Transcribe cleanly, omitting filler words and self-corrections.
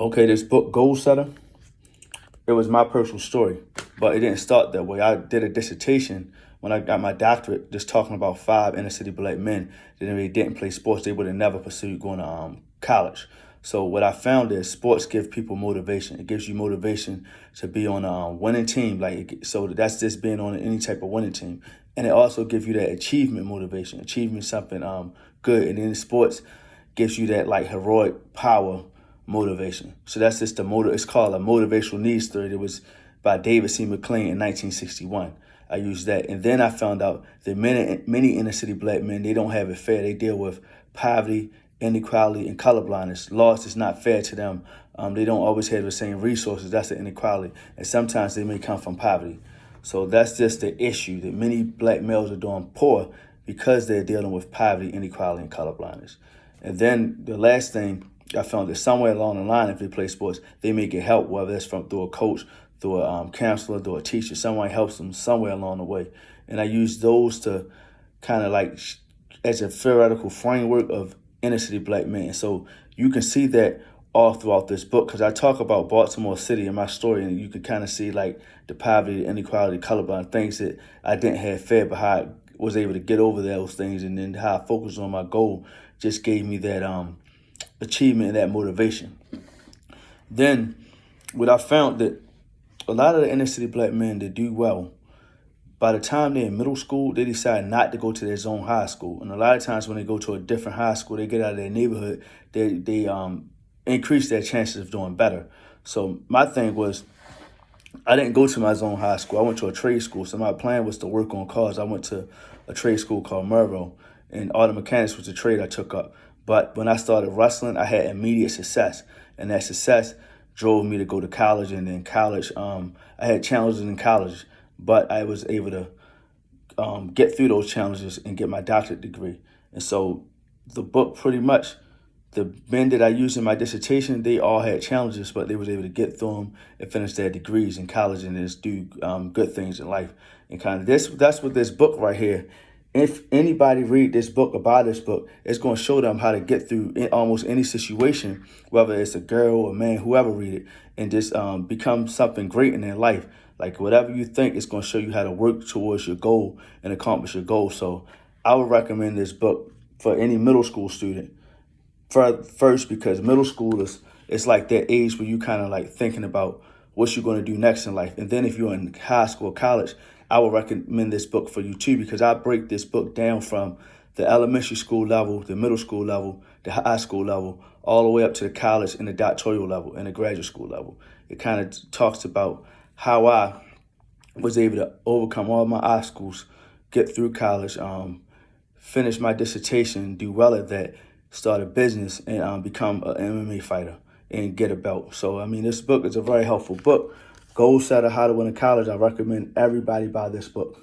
Okay, this book, Goal Setter, it was my personal story, but it didn't start that way. I did a dissertation when I got my doctorate, just talking about 5 inner city black men that if they didn't play sports, they would have never pursued going to college. So what I found is sports give people motivation. It gives you motivation to be on a winning team. So that's just being on any type of winning team. And it also gives you that achievement motivation, achieving something good. And then sports gives you that like heroic power motivation. So that's just it's called a motivational needs theory. It was by David C. McLean in 1961. I used that. And then I found out that many inner city black men, they don't have it fair. They deal with poverty, inequality, and colorblindness. Loss is not fair to them. They don't always have the same resources. That's the inequality. And sometimes they may come from poverty. So that's just the issue, that many black males are doing poor because they're dealing with poverty, inequality, and colorblindness. And then the last thing I found that somewhere along the line, if they play sports, they may get help, whether it's through a coach, through a counselor, through a teacher. Someone helps them somewhere along the way. And I use those to kind of like as a theoretical framework of inner city black men. So you can see that all throughout this book, because I talk about Baltimore City in my story, and you can kind of see like the poverty, inequality, colorblind, things that I didn't have fair, but how I was able to get over those things, and then how I focused on my goal just gave me that achievement and that motivation. Then what I found that a lot of the inner city black men that do well, by the time they're in middle school, they decide not to go to their zone high school. And a lot of times when they go to a different high school, they get out of their neighborhood, they increase their chances of doing better. So my thing was, I didn't go to my zone high school. I went to a trade school. So my plan was to work on cars. I went to a trade school called Mervo, and auto mechanics was a trade I took up. But when I started wrestling, I had immediate success. And that success drove me to go to college. And in college, I had challenges in college, but I was able to get through those challenges and get my doctorate degree. And so the book pretty much, the men that I used in my dissertation, they all had challenges, but they was able to get through them and finish their degrees in college and just do good things in life. And kind of that's what this book right here, if anybody read this book or buy this book, it's going to show them how to get through almost any situation, whether it's a girl or a man, whoever read it, and just become something great in their life. Like whatever you think, it's going to show you how to work towards your goal and accomplish your goal. So I would recommend this book for any middle school student. First, because middle school it's like that age where you kind of like thinking about what you're going to do next in life. And then if you're in high school or college, I would recommend this book for you too, because I break this book down from the elementary school level, the middle school level, the high school level, all the way up to the college and the doctoral level and the graduate school level. It kind of talks about how I was able to overcome all my obstacles, get through college, finish my dissertation, do well at that, start a business, and become an MMA fighter and get a belt. So, I mean, this book is a very helpful book. Goal Setter, How to Win in College. I recommend everybody buy this book.